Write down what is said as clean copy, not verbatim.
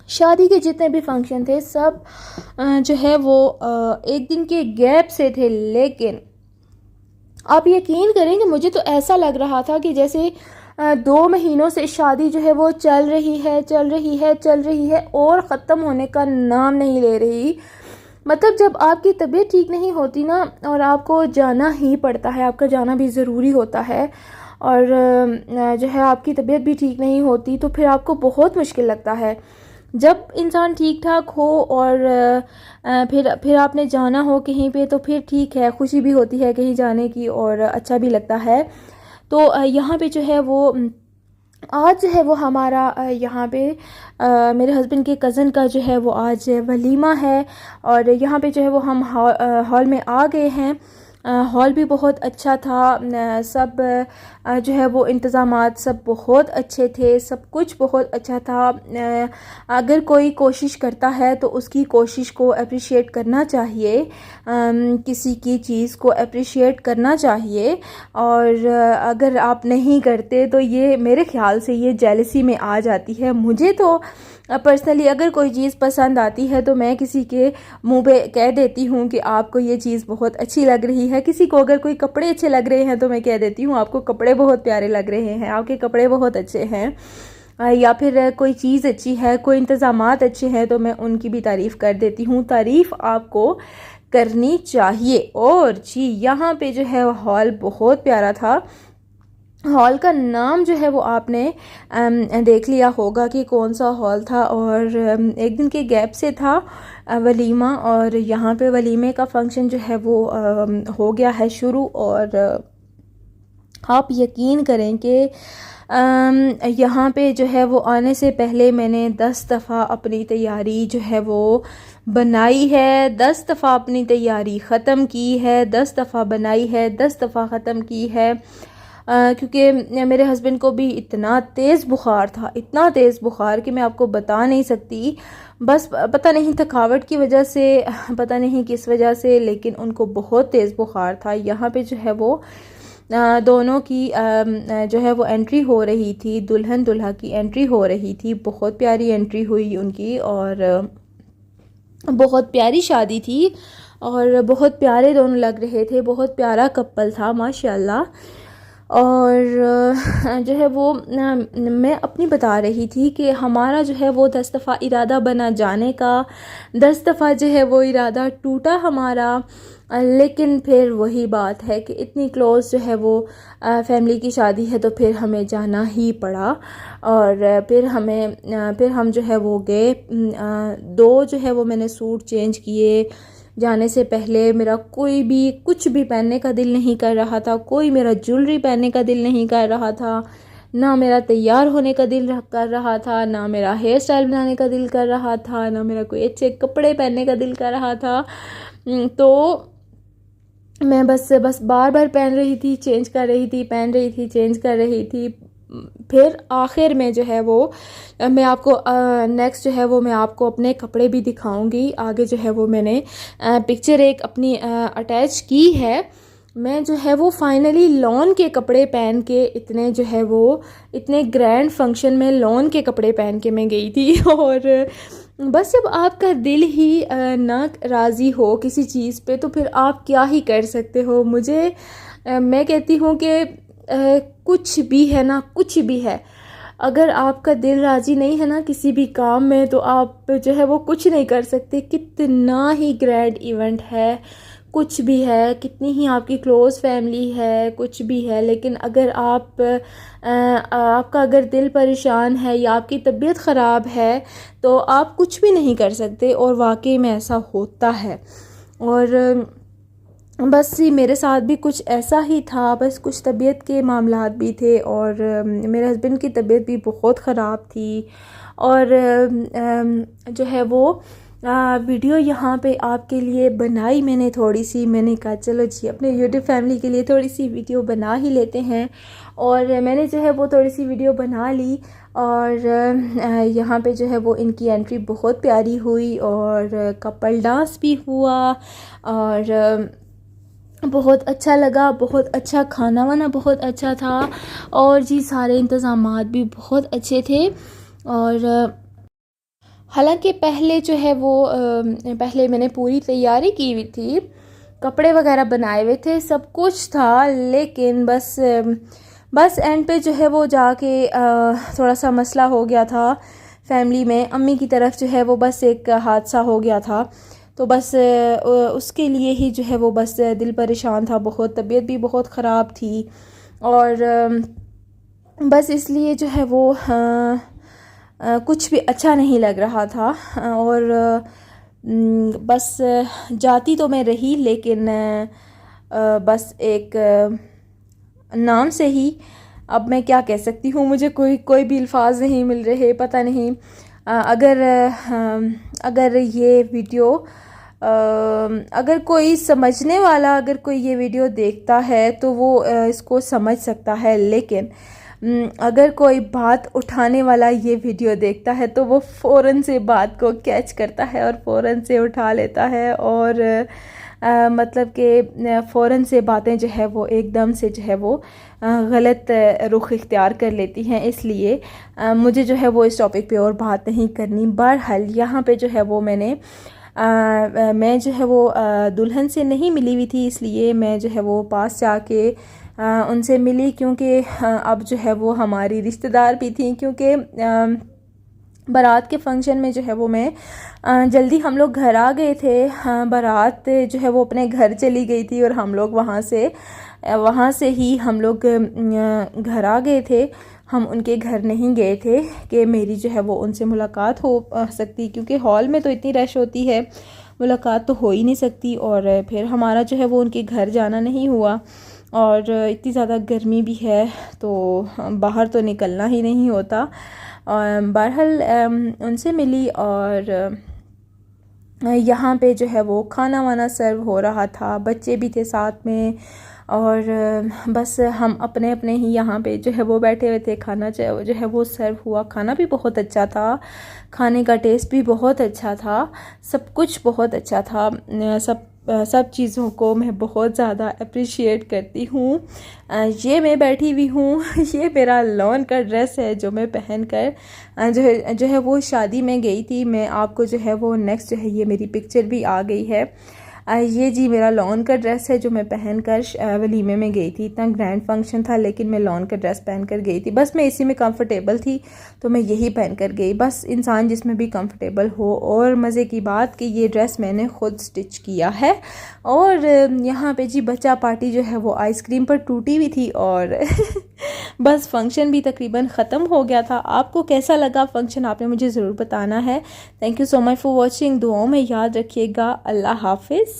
शादी के जितने भी फंक्शन थे सब जो है वो एक दिन के गैप से थे, लेकिन आप यकीन करें कि मुझे तो ऐसा लग रहा था कि जैसे 2 महीनों से शादी जो है वो चल रही है, चल रही है, चल रही है और ख़त्म होने का नाम नहीं ले रही। मतलब जब आपकी तबीयत ठीक नहीं होती ना और आपको जाना ही पड़ता है, आपका जाना भी ज़रूरी होता है, और जो है आपकी तबीयत भी ठीक नहीं होती, तो फिर आपको बहुत मुश्किल लगता है। जब इंसान ठीक ठाक हो और फिर आपने जाना हो कहीं पे, तो फिर ठीक है, खुशी भी होती है कहीं जाने की और अच्छा भी लगता है। तो यहाँ पे जो है वो आज जो है वो हमारा यहाँ पे मेरे हस्बैंड के कज़न का जो है वो आज वलीमा है, और यहाँ पे जो है वो हम हॉल में आ गए हैं। हॉल भी बहुत अच्छा था, सब जो है वो इंतज़ामात सब बहुत अच्छे थे, सब कुछ बहुत अच्छा था। अगर कोई कोशिश करता है तो उसकी कोशिश को अप्रिशिएट करना चाहिए, किसी की चीज़ को अप्रिशिएट करना चाहिए, और अगर आप नहीं करते तो ये मेरे ख़्याल से ये जेलसी में आ जाती है। मुझे तो पर्सनली अगर कोई चीज़ पसंद आती है तो मैं किसी के मुंह पे कह देती हूँ कि आपको ये चीज़ बहुत अच्छी लग रही है। किसी को अगर कोई कपड़े अच्छे लग रहे हैं तो मैं कह देती हूँ आपको कपड़े बहुत प्यारे लग रहे हैं, आपके कपड़े बहुत अच्छे हैं। या फिर कोई चीज़ अच्छी है, कोई इंतज़ामात अच्छे हैं, तो मैं उनकी भी तारीफ़ कर देती हूँ। तारीफ़ आपको करनी चाहिए। और जी यहाँ पे जो है हॉल बहुत प्यारा था। हॉल का नाम जो है वो आपने देख लिया होगा कि कौन सा हॉल था, और एक दिन के गैप से था वलीमा, और यहाँ पे वलीमे का फंक्शन जो है वो हो गया है शुरू। और आप यकीन करें कि यहाँ पे जो है वो आने से पहले मैंने 10 दफ़ा अपनी तैयारी जो है वो बनाई है, 10 दफ़ा अपनी तैयारी ख़त्म की है, 10 दफ़ा बनाई है, 10 दफ़ा ख़त्म की है। क्योंकि मेरे हस्बैंड को भी इतना तेज़ बुखार था, इतना तेज़ बुखार कि मैं आपको बता नहीं सकती। बस पता नहीं थकावट की वजह से, पता नहीं किस वजह से, लेकिन उनको बहुत तेज़ बुखार था। यहाँ पे जो है वो दोनों की जो है वो एंट्री हो रही थी, दुल्हन दुल्हा की एंट्री हो रही थी। बहुत प्यारी एंट्री हुई उनकी, और बहुत प्यारी शादी थी, और बहुत प्यारे दोनों लग रहे थे, बहुत प्यारा कपल था माशाल्लाह। और जो है वो मैं अपनी बता रही थी कि हमारा जो है वो 10 दफ़ा इरादा बना जाने का, 10 दफ़ा जो है वो इरादा टूटा हमारा। लेकिन फिर वही बात है कि इतनी क्लोज़ जो है वो फैमिली की शादी है, तो फिर हमें जाना ही पड़ा। और फिर हम जो है वो गए। 2 जो है वो मैंने सूट चेंज किए। जाने से पहले मेरा कोई भी कुछ भी पहनने का दिल नहीं कर रहा था, कोई मेरा ज्वेलरी पहनने का दिल नहीं कर रहा था, ना मेरा तैयार होने का दिल कर रहा था, ना मेरा हेयर स्टाइल बनाने का दिल कर रहा था, ना मेरा कोई अच्छे कपड़े पहनने का दिल कर रहा था। तो मैं बस बार बार पहन रही थी, चेंज कर रही थी, पहन रही थी, चेंज कर रही थी। फिर आखिर में जो है वो मैं आपको नेक्स्ट जो है वो मैं आपको अपने कपड़े भी दिखाऊंगी। आगे जो है वो मैंने पिक्चर एक अपनी अटैच की है। मैं जो है वो फाइनली लॉन के कपड़े पहन के, इतने जो है वो इतने ग्रैंड फंक्शन में लॉन के कपड़े पहन के मैं गई थी। और बस जब आपका दिल ही ना राज़ी हो किसी चीज़ पे, तो फिर आप क्या ही कर सकते हो। मैं कहती हूँ कि कुछ भी है ना, कुछ भी है, अगर आपका दिल राज़ी नहीं है ना किसी भी काम में, तो आप जो है वो कुछ नहीं कर सकते। कितना ही ग्रैंड इवेंट है, कुछ भी है, कितनी ही आपकी क्लोज़ फैमिली है, कुछ भी है, लेकिन अगर आपका अगर दिल परेशान है या आपकी तबीयत ख़राब है, तो आप कुछ भी नहीं कर सकते। और वाकई में ऐसा होता है। और बस मेरे साथ भी कुछ ऐसा ही था। बस कुछ तबीयत के मामलात भी थे, और मेरे हस्बैंड की तबीयत भी बहुत ख़राब थी। और जो है वो वीडियो यहाँ पे आपके लिए बनाई मैंने थोड़ी सी। मैंने कहा चलो जी अपने यूट्यूब फैमिली के लिए थोड़ी सी वीडियो बना ही लेते हैं। और मैंने जो है वो थोड़ी सी वीडियो बना ली। और यहाँ पे जो है वो इनकी एंट्री बहुत प्यारी हुई, और कपल डांस भी हुआ, और बहुत अच्छा लगा, बहुत अच्छा खाना वाना बहुत अच्छा था, और जी सारे इंतज़ामात भी बहुत अच्छे थे। और हालांकि पहले जो है वो पहले मैंने पूरी तैयारी की हुई थी, कपड़े वगैरह बनाए हुए थे, सब कुछ था, लेकिन बस एंड पे जो है वो जाके थोड़ा सा मसला हो गया था फैमिली में। अम्मी की तरफ जो है वो बस एक हादसा हो गया था, तो बस उसके लिए ही जो है वो बस दिल परेशान था बहुत, तबीयत भी बहुत ख़राब थी, और बस इसलिए जो है वो कुछ भी अच्छा नहीं लग रहा था। और बस जाती तो मैं रही, लेकिन बस एक नाम से ही। अब मैं क्या कह सकती हूँ, मुझे कोई भी अल्फाज नहीं मिल रहे, पता नहीं। अगर ये वीडियो अगर कोई समझने वाला, अगर कोई ये वीडियो देखता है तो वो इसको समझ सकता है, लेकिन अगर कोई बात उठाने वाला ये वीडियो देखता है तो वो फ़ौरन से बात को कैच करता है और फ़ौरन से उठा लेता है, और मतलब कि फ़ौरन से बातें जो है वो एकदम से जो है वो गलत रुख इख्तियार कर लेती हैं। इसलिए मुझे जो है वो इस टॉपिक पे और बात नहीं करनी। बहरहाल यहाँ पे जो है वो मैं जो है वो दुल्हन से नहीं मिली हुई थी, इसलिए मैं जो है वो पास जाके उनसे मिली, क्योंकि अब जो है वो हमारी रिश्तेदार भी थी, क्योंकि बारात के फंक्शन में जो है वो मैं जल्दी हम लोग घर आ गए थे। बारात जो है वो अपने घर चली गई थी और हम लोग वहाँ से ही हम लोग घर आ गए थे। हम उनके घर नहीं गए थे कि मेरी जो है वो उनसे मुलाकात हो सकती, क्योंकि हॉल में तो इतनी रश होती है, मुलाकात तो हो ही नहीं सकती। और फिर हमारा जो है वो उनके घर जाना नहीं हुआ, और इतनी ज़्यादा गर्मी भी है तो बाहर तो निकलना ही नहीं होता। बहरहाल उनसे मिली, और यहाँ पे जो है वो खाना वाना सर्व हो रहा था, बच्चे भी थे साथ में, और बस हम अपने अपने ही यहाँ पे जो है वो बैठे हुए थे। खाना जो है वो सर्व हुआ, खाना भी बहुत अच्छा था, खाने का टेस्ट भी बहुत अच्छा था, सब कुछ बहुत अच्छा था। सब चीज़ों को मैं बहुत ज़्यादा अप्रिशिएट करती हूँ। ये मैं बैठी हुई हूँ ये मेरा लॉन का ड्रेस है जो मैं पहन कर जो है वो शादी में गई थी। मैं आपको जो है वो नेक्स्ट जो है ये मेरी पिक्चर भी आ गई है। ये जी मेरा लॉन का ड्रेस है जो मैं पहनकर वलीमे में गई थी। इतना ग्रैंड फंक्शन था, लेकिन मैं लॉन का ड्रेस पहनकर गई थी। बस मैं इसी में कंफर्टेबल थी तो मैं यही पहनकर गई। बस इंसान जिसमें भी कंफर्टेबल हो। और मज़े की बात कि ये ड्रेस मैंने ख़ुद स्टिच किया है। और यहाँ पे जी बच्चा पार्टी जो है वो आइसक्रीम पर टूटी हुई थी, और बस फंक्शन भी तकरीबन ख़त्म हो गया था। आपको कैसा लगा फंक्शन, आपने मुझे ज़रूर बताना है। Thank you so much for watching. दुआओं में याद रखिएगा। अल्लाह हाफिज़।